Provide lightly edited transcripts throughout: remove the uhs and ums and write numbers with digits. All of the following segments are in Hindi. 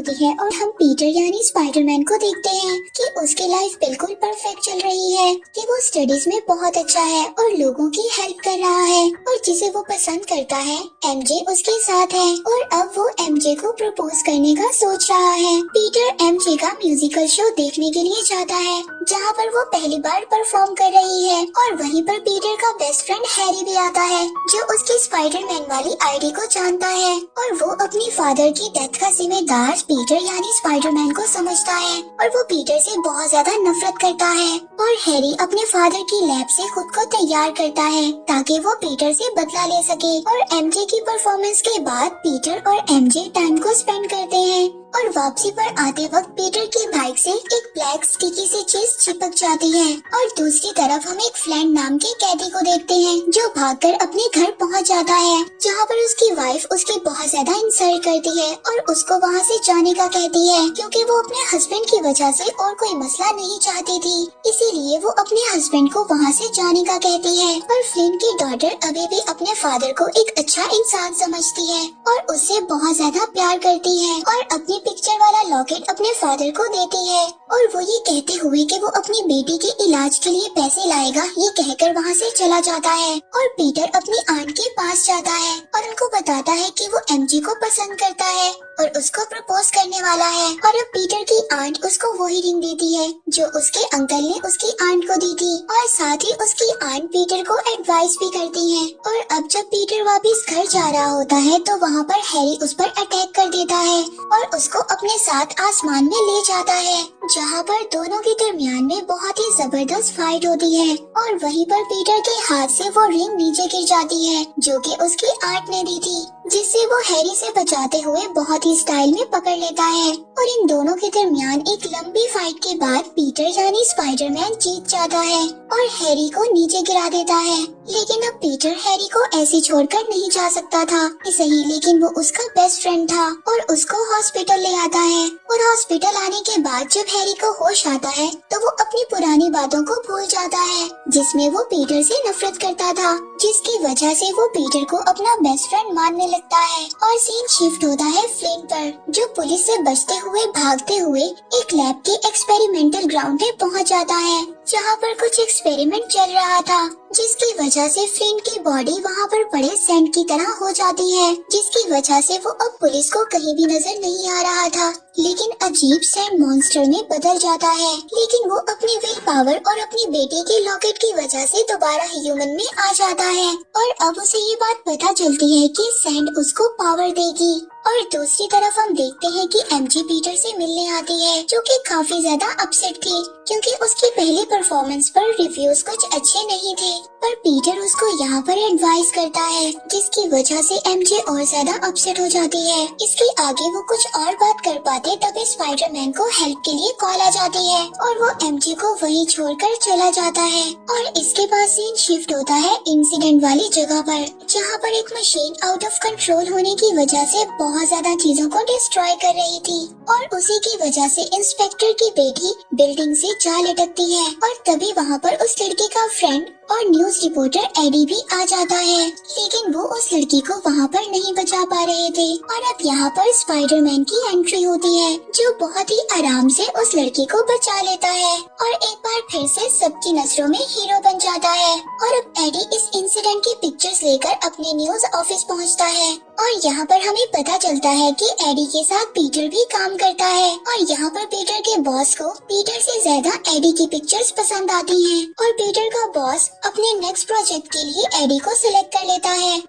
होती है और हम पीटर यानी स्पाइडरमैन को देखते हैं कि उसकी लाइफ बिल्कुल परफेक्ट चल रही है, कि वो स्टडीज में बहुत अच्छा है और लोगों की हेल्प कर रहा है और जिसे वो पसंद करता है एमजे उसके साथ है और अब वो एमजे को प्रपोज करने का सोच रहा है। पीटर एमजे का म्यूजिकल शो देखने के लिए जाता है जहाँ पर वो पहली बार परफॉर्म कर रही है और वहीं पर पीटर का बेस्ट फ्रेंड हैरी भी आता है जो उसकी स्पाइडरमैन वाली आईडी को जानता है और वो अपनी फादर की डेथ का जिम्मेदार पीटर यानी स्पाइडरमैन को समझता है और वो पीटर से बहुत ज्यादा नफरत करता है और हैरी अपने फादर की लैब से खुद को तैयार करता है ताकि वो पीटर से बदला ले सके। और एमजे की परफॉर्मेंस के बाद पीटर और एमजे टाइम को स्पेंड करते हैं और वापसी पर आते वक्त पीटर की बाइक से एक ब्लैक स्टिकी से चीज चिपक जाती है और दूसरी तरफ हम एक फ्लैंड नाम के कैदी को देखते हैं जो भागकर अपने घर पहुंच जाता है जहां पर उसकी वाइफ उसकी बहुत ज्यादा इंसल्ट करती है और उसको वहां से जाने का कहती है क्योंकि वो अपने हस्बैंड की वजह से और कोई मसला नहीं चाहती थी, इसीलिए वो अपने हस्बैंड को वहां से जाने का कहती है। और फ्लिंट की डॉटर अभी भी अपने फादर को एक अच्छा इंसान समझती है और उससे बहुत ज्यादा प्यार करती है और अपनी पिक्चर वाला लॉकेट अपने फादर को देती है और वो ये कहते हुए कि वो अपनी बेटी के इलाज के लिए पैसे लाएगा ये कहकर वहाँ से चला जाता है। और पीटर अपनी आंट के पास जाता है और उनको बताता है कि वो एमजे को पसंद करता है और उसको प्रपोज करने वाला है और अब पीटर की आंट उसको वही रिंग देती है जो उसके अंकल ने उसकी आंट को दी थी और साथ ही उसकी आंट पीटर को एडवाइस भी करती है। और अब जब पीटर वापस घर जा रहा होता है तो वहाँ पर हैरी उस पर अटैक कर देता है और उसको अपने साथ आसमान में ले जाता है जहाँ पर दोनों के दरमियान में बहुत ही जबरदस्त फाइट होती है और वहीं पर पीटर के हाथ से वो रिंग नीचे गिर जाती है जो कि उसकी आंट ने दी थी, जिससे वो हैरी से बचाते हुए बहुत ही स्टाइल में पकड़ लेता है। और इन दोनों के दरमियान एक लंबी फाइट के बाद पीटर यानी स्पाइडरमैन जीत जाता है और हैरी को नीचे गिरा देता है। लेकिन अब पीटर हैरी को ऐसे छोड़कर नहीं जा सकता था, सही, लेकिन वो उसका बेस्ट फ्रेंड था और उसको हॉस्पिटल ले आता है। और हॉस्पिटल आने के बाद जब हैरी को होश आता है तो वो अपनी पुरानी बातों को भूल जाता है जिसमें वो पीटर से नफरत करता था, जिसकी वजह से वो पीटर को अपना बेस्ट फ्रेंड मानने लगता है। और सीन शिफ्ट होता है फ्लिंट पर जो पुलिस से बचते हुए भागते हुए एक लैब के एक्सपेरिमेंटल ग्राउंड पे पहुंच जाता है जहां पर कुछ एक्सपेरिमेंट चल रहा था, जिसकी वजह से फ्लिंट की बॉडी वहां पर पड़े सैंड की तरह हो जाती है, जिसकी वजह से वो अब पुलिस को कहीं भी नजर नहीं आ रहा था लेकिन अजीब सैंड मॉन्स्टर में बदल जाता है। लेकिन वो अपनी विल पावर और अपनी बेटी के लॉकेट की वजह से दोबारा ह्यूमन में आ जाता है और अब उसे ये बात पता चलती है कि सैंड उसको पावर देगी। और दूसरी तरफ हम देखते हैं कि एमजे पीटर से मिलने आती है जो कि काफी ज्यादा अपसेट थी क्योंकि उसकी पहली परफॉर्मेंस पर रिव्यूज कुछ अच्छे नहीं थे, पर पीटर उसको यहाँ पर एडवाइस करता है जिसकी वजह से एमजे और ज्यादा अपसेट हो जाती है। इसके आगे वो कुछ और बात कर पाते तभी स्पाइडरमैन को हेल्प के लिए कॉल आ जाती है और वो एमजे को वहीं छोड़कर चला जाता है। और इसके बाद सीन शिफ्ट होता है इंसिडेंट वाली जगह पर जहाँ पर एक मशीन आउट ऑफ कंट्रोल होने की वजह से बहुत ज्यादा चीजों को डिस्ट्रॉय कर रही थी और उसी की वजह से इंस्पेक्टर की बेटी बिल्डिंग से जा लटकती है और तभी वहाँ पर उस लड़की का फ्रेंड और न्यूज रिपोर्टर एडी भी आ जाता है, लेकिन वो उस लड़की को वहाँ पर नहीं बचा पा रहे थे। और अब यहाँ पर स्पाइडरमैन की एंट्री होती है जो बहुत ही आराम से उस लड़की को बचा लेता है और एक बार फिर से सबकी नजरों में हीरो बन जाता है। और अब एडी इस इंसिडेंट की पिक्चर्स लेकर अपने न्यूज ऑफिस पहुँचता है और यहाँ पर हमें पता चलता है कि एडी के साथ पीटर भी काम करता है और यहाँ पर पीटर के बॉस को पीटर से ज्यादा एडी की पिक्चर्स पसंद आती हैं और पीटर का बॉस अपने नेक्स्ट प्रोजेक्ट के लिए एडी को सिलेक्ट कर लेता है।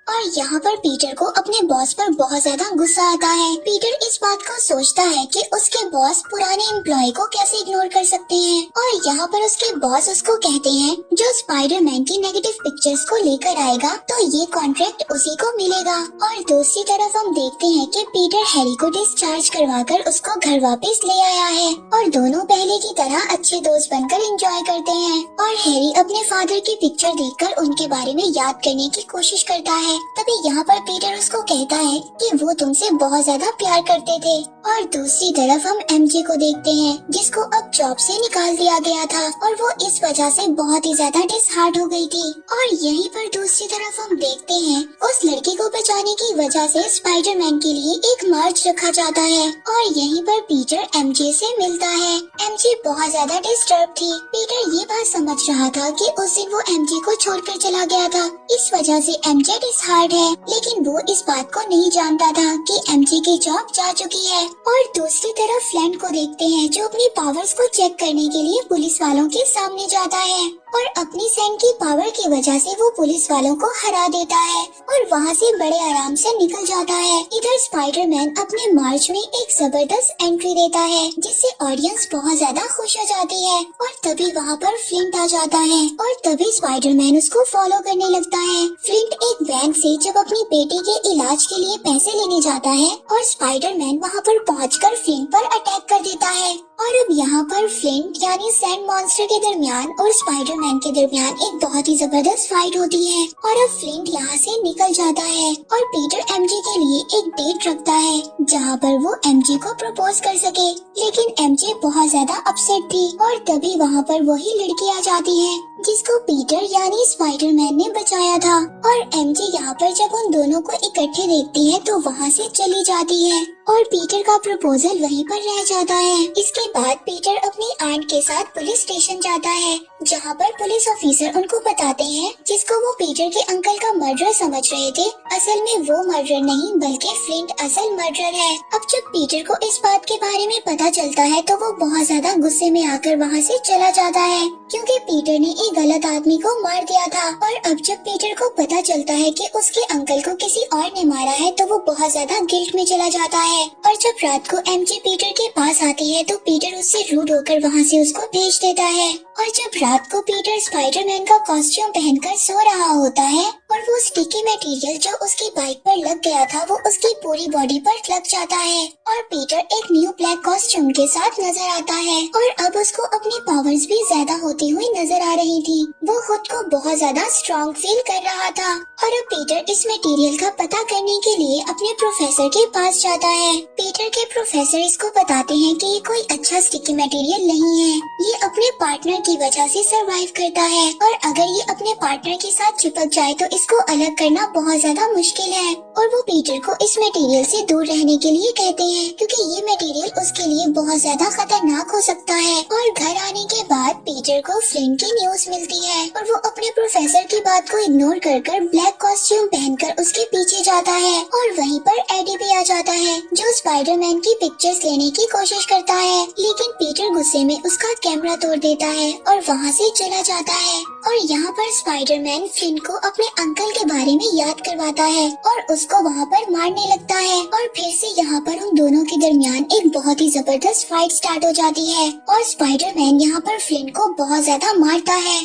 और यहाँ पर पीटर को अपने बॉस पर बहुत ज्यादा गुस्सा आता है। पीटर इस बात को सोचता है कि उसके बॉस पुराने एम्प्लॉय को कैसे इग्नोर कर सकते हैं और यहाँ पर उसके बॉस उसको कहते हैं जो स्पाइडरमैन की नेगेटिव पिक्चर्स को लेकर आएगा तो ये कॉन्ट्रैक्ट उसी को मिलेगा। और दूसरी तरफ हम देखते हैं कि पीटर हैरी को डिस्चार्ज करवाकर उसको घर वापस ले आया है और दोनों पहले की तरह अच्छे दोस्त बनकर एंजॉय करते हैं। और हैरी अपने फादर की पिक्चर देखकर उनके बारे में याद करने की कोशिश करता है। तभी यहाँ पर पीटर उसको कहता है कि वो तुमसे बहुत ज्यादा प्यार करते थे और दूसरी तरफ हम एमजे को देखते हैं जिसको अब जॉब से निकाल दिया गया था और वो इस वजह से बहुत ही ज्यादा डिसहार्ट हो गई थी। और यहीं पर दूसरी तरफ हम देखते हैं उस लड़की को बचाने की वजह से स्पाइडरमैन के लिए एक मार्च रखा जाता है और यहीं पर पीटर एमजे से मिलता है। एमजे बहुत ज्यादा डिस्टर्ब थी। पीटर ये बात समझ रहा था कि उस दिन वो एमजे को छोड़कर चला गया था, इस वजह से एमजे डिसहार्ट है, लेकिन वो इस बात को नहीं जानता था कि एमजे की जॉब जा चुकी है। और दूसरी तरफ फ्लैंट को देखते हैं जो अपनी पावर्स को चेक करने के लिए पुलिस वालों के सामने जाता है और अपनी सैंड की पावर की वजह से वो पुलिस वालों को हरा देता है और वहाँ से बड़े आराम से निकल जाता है। इधर स्पाइडरमैन अपने मार्च में एक जबरदस्त एंट्री देता है जिससे ऑडियंस बहुत ज्यादा खुश हो जाती है और तभी वहाँ पर फ्लिंट आ जाता है और तभी स्पाइडरमैन उसको फॉलो करने लगता है। फ्लिंट एक बैंक से जब अपनी बेटी के इलाज के लिए पैसे लेने जाता है और स्पाइडरमैन वहाँ पर पहुंचकर फ्लिंट पर अटैक कर देता है और अब यहाँ पर फ्लिंट यानी सैंड मॉन्स्टर के दरमियान और स्पाइडरमैन के दरमियान एक बहुत ही जबरदस्त फाइट होती है और अब फ्लिंट यहाँ से निकल जाता है और पीटर एमजे के लिए एक डेट रखता है जहाँ पर वो एमजे को प्रपोज कर सके, लेकिन एमजे बहुत ज्यादा अपसेट थी और तभी वहाँ पर वही लड़की आ जाती है जिसको पीटर यानी स्पाइडरमैन ने बचाया था और एमजे यहाँ पर जब उन दोनों को इकट्ठे देखती है तो वहाँ से चली जाती है और पीटर का प्रपोजल वहीं पर रह जाता है। इसके बाद पीटर अपनी आंट के साथ पुलिस स्टेशन जाता है जहाँ पर पुलिस ऑफिसर उनको बताते हैं जिसको वो पीटर के अंकल का मर्डर समझ रहे थे, असल में वो मर्डर नहीं बल्कि फ्लिंट असल मर्डर है। अब जब पीटर को इस बात के बारे में पता चलता है तो वो बहुत ज्यादा गुस्से में आकर वहाँ से चला जाता है क्योंकि पीटर ने एक गलत आदमी को मार दिया था। और अब जब पीटर को पता चलता है कि उसके अंकल को किसी और ने मारा है तो वो बहुत ज्यादा गिल्ट में चला जाता है और जब रात को एमजे पीटर के पास आती है तो पीटर उससे रूड होकर वहाँ से उसको भेज देता है और जब रात को पीटर स्पाइडरमैन का कॉस्ट्यूम पहनकर सो रहा होता है और वो स्टिकी मटेरियल जो उसकी बाइक पर लग गया था वो उसकी पूरी बॉडी पर लग जाता है और पीटर एक न्यू ब्लैक कॉस्ट्यूम के साथ नजर आता है और अब उसको अपनी पावर्स भी ज्यादा होती हुई नजर आ रही थी। वो खुद को बहुत ज्यादा स्ट्रॉन्ग फील कर रहा था और अब पीटर इस मटेरियल का पता करने के लिए अपने प्रोफेसर के पास जाता है। पीटर के प्रोफेसर इसको बताते हैं कि ये कोई अच्छा स्टिकी मटेरियल नहीं है, ये अपने पार्टनर की वजह से सरवाइव करता है और अगर ये अपने पार्टनर के साथ चिपक जाए तो इसको अलग करना बहुत ज्यादा मुश्किल है। और वो पीटर को इस मटेरियल से दूर रहने के लिए कहते हैं क्योंकि ये मटेरियल उसके लिए बहुत ज्यादा खतरनाक हो सकता है। और घर आने के बाद पीटर को फ्लिंट की न्यूज मिलती है और वो अपने प्रोफेसर की बात को इग्नोर कर ब्लैक कॉस्ट्यूम पहनकर उसके पीछे जाता है और वहीं पर एडी भी आ जाता है जो स्पाइडरमैन की पिक्चर्स लेने की कोशिश करता है, लेकिन पीटर गुस्से में उसका कैमरा तोड़ देता है और वहाँ से चला जाता है। और यहाँ पर स्पाइडरमैन फ्लिंट को अपने अंकल के बारे में याद करवाता है और उसको वहाँ पर मारने लगता है और फिर से यहाँ पर उन दोनों के दरमियान एक बहुत ही जबरदस्त फाइट स्टार्ट हो जाती है और स्पाइडरमैन यहाँ पर फ्लिंट को बहुत ज्यादा मारता है।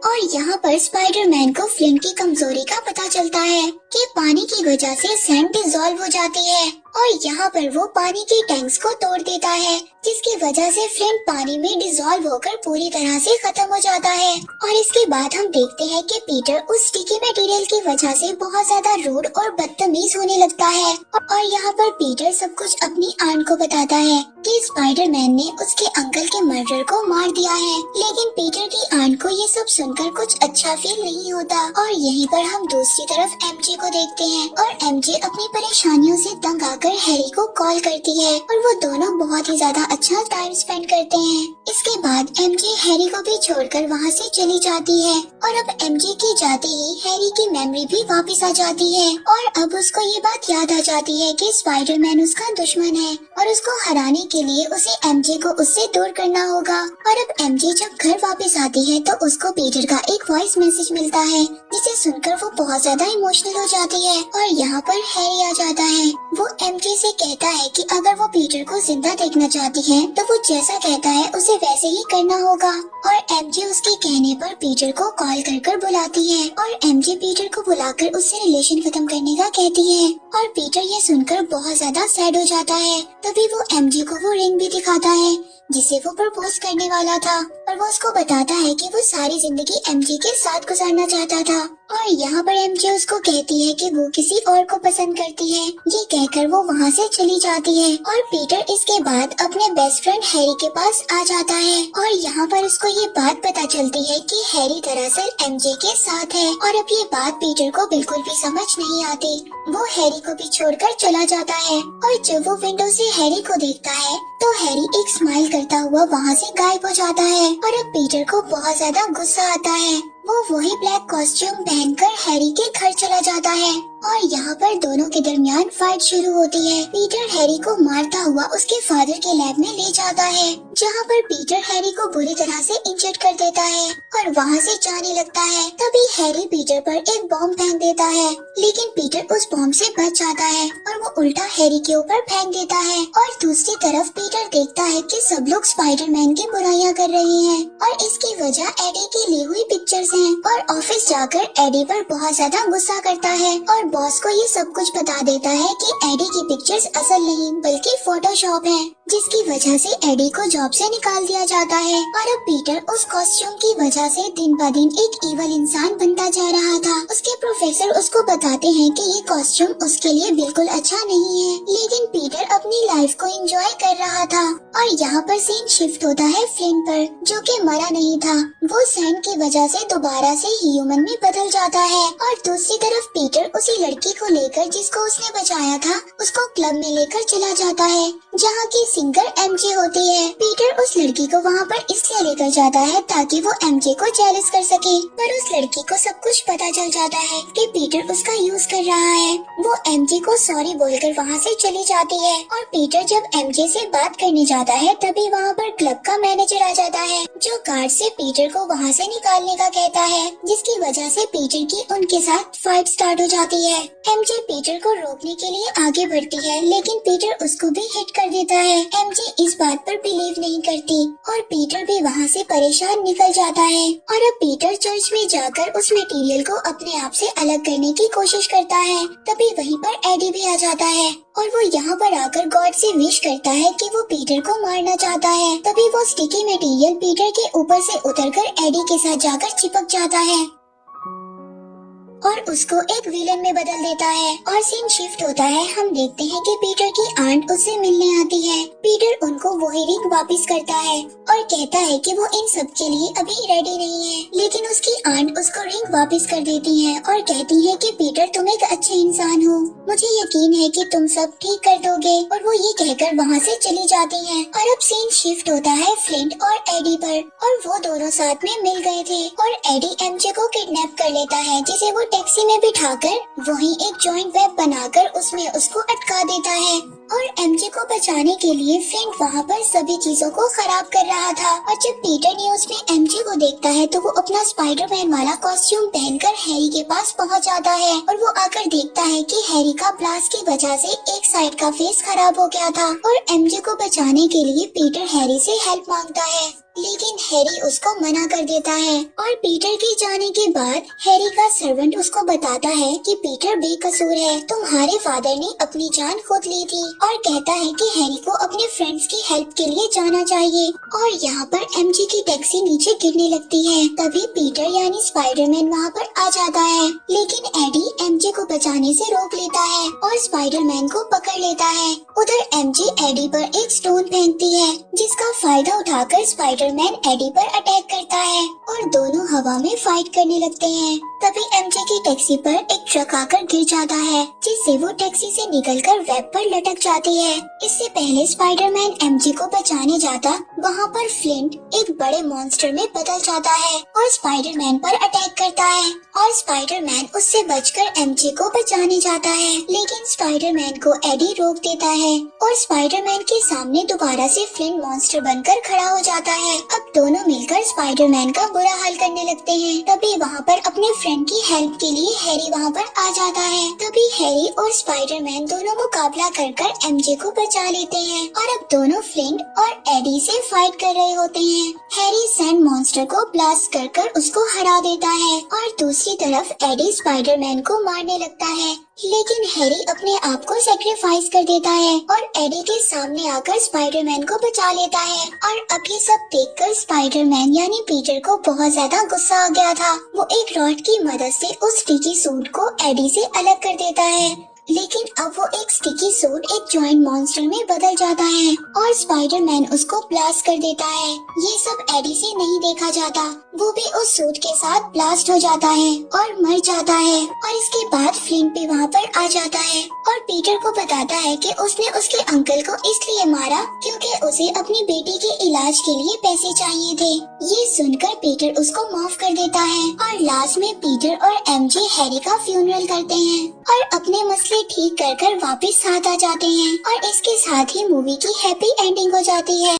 और यहाँ पर स्पाइडरमैन को फ्लिंट की कमजोरी का पता चलता है कि पानी की वजह से सैंड डिसॉल्व हो जाती है और यहाँ पर वो पानी के टैंक्स को तोड़ देता है जिसकी वजह से फ्लिंट पानी में डिसॉल्व होकर पूरी तरह से खत्म हो जाता है। और इसके बाद हम देखते हैं कि पीटर उस स्टिकी मटेरियल की वजह से बहुत ज्यादा रूड और बदतमीज होने लगता है और यहाँ पर पीटर सब कुछ अपनी आंट को बताता है कि स्पाइडरमैन ने उसके अंकल के मर्डर को मार दिया है, लेकिन पीटर की आंट को ये सब सुनकर कुछ अच्छा फील नहीं होता। और यहीं पर हम दूसरी तरफ एमजे को देखते हैं और एमजे अपनी परेशानियों से तंग आकर हैरी को कॉल करती है और वो दोनों बहुत ही ज्यादा अच्छा टाइम स्पेंड करते हैं। इसके बाद एमजे हैरी को भी छोड़कर वहाँ से चली जाती है और अब एमजे के जाते ही हैरी की मेमोरी भी वापस आ जाती है और अब उसको ये बात याद आ जाती है कि स्पाइडरमैन उसका दुश्मन है और उसको हराने के लिए उसे एमजे को उससे दूर करना होगा। और अब एमजे जब घर वापस आती है तो उसको पीटर का एक वॉइस मैसेज मिलता है जिसे सुनकर वो बहुत ज्यादा इमोशनल हो जाती है और यहाँ पर हैरी आ जाता है। वो एमजे से कहता है कि अगर वो पीटर को जिंदा देखना चाहती है तो वो जैसा कहता है उसे वैसे ही करना होगा। और एमजे उसके कहने पर पीटर को कॉल कर बुलाती है और एमजे पीटर को बुलाकर उससे रिलेशन खत्म करने का कहती है और पीटर ये सुनकर बहुत ज्यादा सैड हो जाता है। तभी वो एमजे को वो रिंग भी दिखाता है जिसे वो प्रपोज करने वाला था और वो उसको बताता है कि वो सारी जिंदगी एमजे के साथ गुजारना चाहता था। और यहाँ पर एमजे उसको कहती है कि वो किसी और को पसंद करती है। ये कहकर वो वहाँ से चली जाती है और पीटर इसके बाद अपने बेस्ट फ्रेंड हैरी के पास आ जाता है और यहाँ पर उसको ये बात पता चलती है कि हैरी दरअसल एमजे के साथ है और अब ये बात पीटर को बिल्कुल भी समझ नहीं आती। वो हैरी को भी छोड़कर चला जाता है और जब वो विंडो से हैरी को देखता है तो हैरी एक स्माइल करता हुआ वहाँ से गायब हो जाता है और अब पीटर को बहुत ज्यादा गुस्सा आता है। वो वही ब्लैक कॉस्ट्यूम पहनकर हैरी के घर चला जाता है और यहाँ पर दोनों के दरमियान फाइट शुरू होती है। पीटर हैरी को मारता हुआ उसके फादर के लैब में ले जाता है जहाँ पर पीटर हैरी को बुरी तरह से इंजर्ड कर देता है और वहाँ से जाने लगता है। तभी हैरी पीटर पर एक बॉम्ब फेंक देता है लेकिन पीटर उस बॉम्ब से बच जाता है और वो उल्टा हैरी के ऊपर फेंक देता है और दूसरी तरफ पीटर देखता है कि सब लोग स्पाइडरमैन की बुराइयां कर रहे हैं और इसकी वजह एडी की ली हुई पिक्चर्स हैं और ऑफिस जाकर एडी पर बहुत ज्यादा गुस्सा करता है और बॉस को ये सब कुछ बता देता है कि एडी की पिक्चर्स असल नहीं बल्कि फोटोशॉप है, जिसकी वजह से एडी को जॉब से निकाल दिया जाता है। और अब पीटर उस कॉस्ट्यूम की वजह से दिन ब दिन एक इवल इंसान बनता जा रहा था। उसके प्रोफेसर उसको बताते हैं कि ये कॉस्ट्यूम उसके लिए बिल्कुल अच्छा नहीं है, लेकिन पीटर अपनी लाइफ को एंजॉय कर रहा था। और यहाँ पर सीन शिफ्ट होता है फ्लिंट पर, जो कि मरा नहीं था। वो सैंड की वजह से दोबारा से ह्यूमन में बदल जाता है और दूसरी तरफ पीटर उसी लड़की को लेकर जिसको उसने बचाया था उसको क्लब में लेकर चला जाता है जहाँ की सिंगर एमजे होती है। पीटर उस लड़की को वहाँ पर इसलिए लेकर जाता है ताकि वो एमजे को जेलस कर सके, पर उस लड़की को सब कुछ पता चल जाता है कि पीटर उसका यूज कर रहा है। वो एमजे को सॉरी बोलकर वहाँ से चली जाती है और पीटर जब एमजे से बात करने जाता है तभी वहाँ पर क्लब का मैनेजर आ जाता है जो गार्ड से पीटर को वहाँ से निकालने का कहता है, जिसकी वजह से पीटर की उनके साथ फाइट स्टार्ट हो जाती है। एमजे पीटर को रोकने के लिए आगे बढ़ती है लेकिन पीटर उसको भी हिट कर देता है। एमजे इस बात पर बिलीव नहीं करती और पीटर भी वहाँ से परेशान निकल जाता है और अब पीटर चर्च में जाकर उस मटेरियल को अपने आप से अलग करने की कोशिश करता है। तभी वहीं पर एडी भी आ जाता है और वो यहाँ पर आकर गॉड से विश करता है कि वो पीटर को मारना चाहता है। तभी वो स्टिकी मटेरियल पीटर के ऊपर से उतरकर एडी के साथ जाकर चिपक जाता है और उसको एक विलन में बदल देता है। और सीन शिफ्ट होता है, हम देखते हैं कि पीटर की आंट उससे मिलने आती है। पीटर उनको वही रिंग वापस करता है और कहता है कि वो इन सब के लिए अभी रेडी नहीं है, लेकिन उसकी आंट उसको रिंग वापस कर देती है और कहती है कि पीटर तुम एक अच्छे इंसान हो, मुझे यकीन है कि तुम सब ठीक कर दोगे। और वो ये कहकर वहाँ से चली जाती है। और अब सीन शिफ्ट होता है फ्लिंट और एडी पर और वो दोनों साथ में मिल गए थे और एडी एमजे को किडनैप कर लेता है जिसे वो टैक्सी में बिठाकर वहीं एक जॉइंट वेब बनाकर उसमें उसको अटका देता है और एमजे को बचाने के लिए फ्लिंट वहाँ पर सभी चीजों को खराब कर रहा था। और जब पीटर न्यूज में एमजे को देखता है तो वो अपना स्पाइडरमैन वाला कॉस्ट्यूम पहनकर हैरी के पास पहुँच जाता है और वो आकर देखता है कि हैरी का ब्लास्ट की वजह से एक साइड का फेस खराब हो गया था और एमजे को बचाने के लिए पीटर हैरी से हेल्प मांगता है, लेकिन हैरी उसको मना कर देता है। और पीटर के जाने के बाद हैरी का सर्वेंट उसको बताता है कि पीटर बेकसूर है, तुम्हारे फादर ने अपनी जान खुद ली थी और कहता है कि हैरी को अपने फ्रेंड्स की हेल्प के लिए जाना चाहिए। और यहाँ पर एमजे की टैक्सी नीचे गिरने लगती है। तभी पीटर यानी स्पाइडरमैन वहाँ पर आ जाता है, लेकिन एडी एमजे को बचाने से रोक लेता है और स्पाइडरमैन को पकड़ लेता है। उधर एमजे एडी पर एक स्टोन फेंकती है जिसका फायदा उठाकर स्पाइडरमैन एडी पर अटैक करता है और दोनों हवा में फाइट करने लगते हैं। तभी एमजे की टैक्सी पर एक ट्रक आकर गिर जाता है जिससे वो टैक्सी से निकलकर वेब पर लटक जाती है। इससे पहले स्पाइडरमैन एमजे को बचाने जाता वहाँ पर फ्लिंट एक बड़े मॉन्स्टर में बदल जाता है और स्पाइडरमैन पर अटैक करता है और स्पाइडरमैन उससे बचकर एमजे को बचाने जाता है, लेकिन स्पाइडरमैन को एडी रोक देता है और स्पाइडरमैन के सामने दोबारा से फ्लिंट मॉन्स्टर बनकर खड़ा हो जाता है। अब दोनों मिलकर स्पाइडरमैन का बुरा हाल करने लगते हैं। तभी वहाँ पर अपने फ्रेंड की हेल्प के लिए हैरी वहाँ पर आ जाता है। तभी हैरी और स्पाइडरमैन दोनों मुकाबला कर एमजे को बचा लेते हैं और अब दोनों फ्लिंट और एडी से फाइट कर रहे होते हैं। हैरी सैंड मॉन्स्टर को ब्लास्ट कर उसको हरा देता है और दूसरी तरफ एडी स्पाइडरमैन को मारने लगता है, लेकिन हैरी अपने आप को सेक्रीफाइस कर देता है और एडी के सामने आकर स्पाइडरमैन को बचा लेता है। और अब ये सब देखकर स्पाइडरमैन यानी पीटर को बहुत ज्यादा गुस्सा आ गया था। वो एक रॉड की मदद से उस स्टिकी सूट को एडी से अलग कर देता है, लेकिन अब वो एक स्टिकी सूट एक जॉइंट मॉन्स्टर में बदल जाता है और स्पाइडरमैन उसको ब्लास्ट कर देता है। ये सब एडी से नहीं देखा जाता, वो भी उस सूट के साथ ब्लास्ट हो जाता है और मर जाता है। और इसके बाद फ्लिंट भी वहाँ पर आ जाता है और पीटर को बताता है कि उसने उसके अंकल को इसलिए मारा क्योंकि उसे अपनी बेटी के इलाज के लिए पैसे चाहिए थे। ये सुनकर पीटर उसको माफ कर देता है और लास्ट में पीटर और एमजे हैरी का फ्यूनरल करते हैं और अपने मसले ठीक कर वापस साथ आ जाते हैं और इसके साथ ही मूवी की हैप्पी एंडिंग हो जाती है।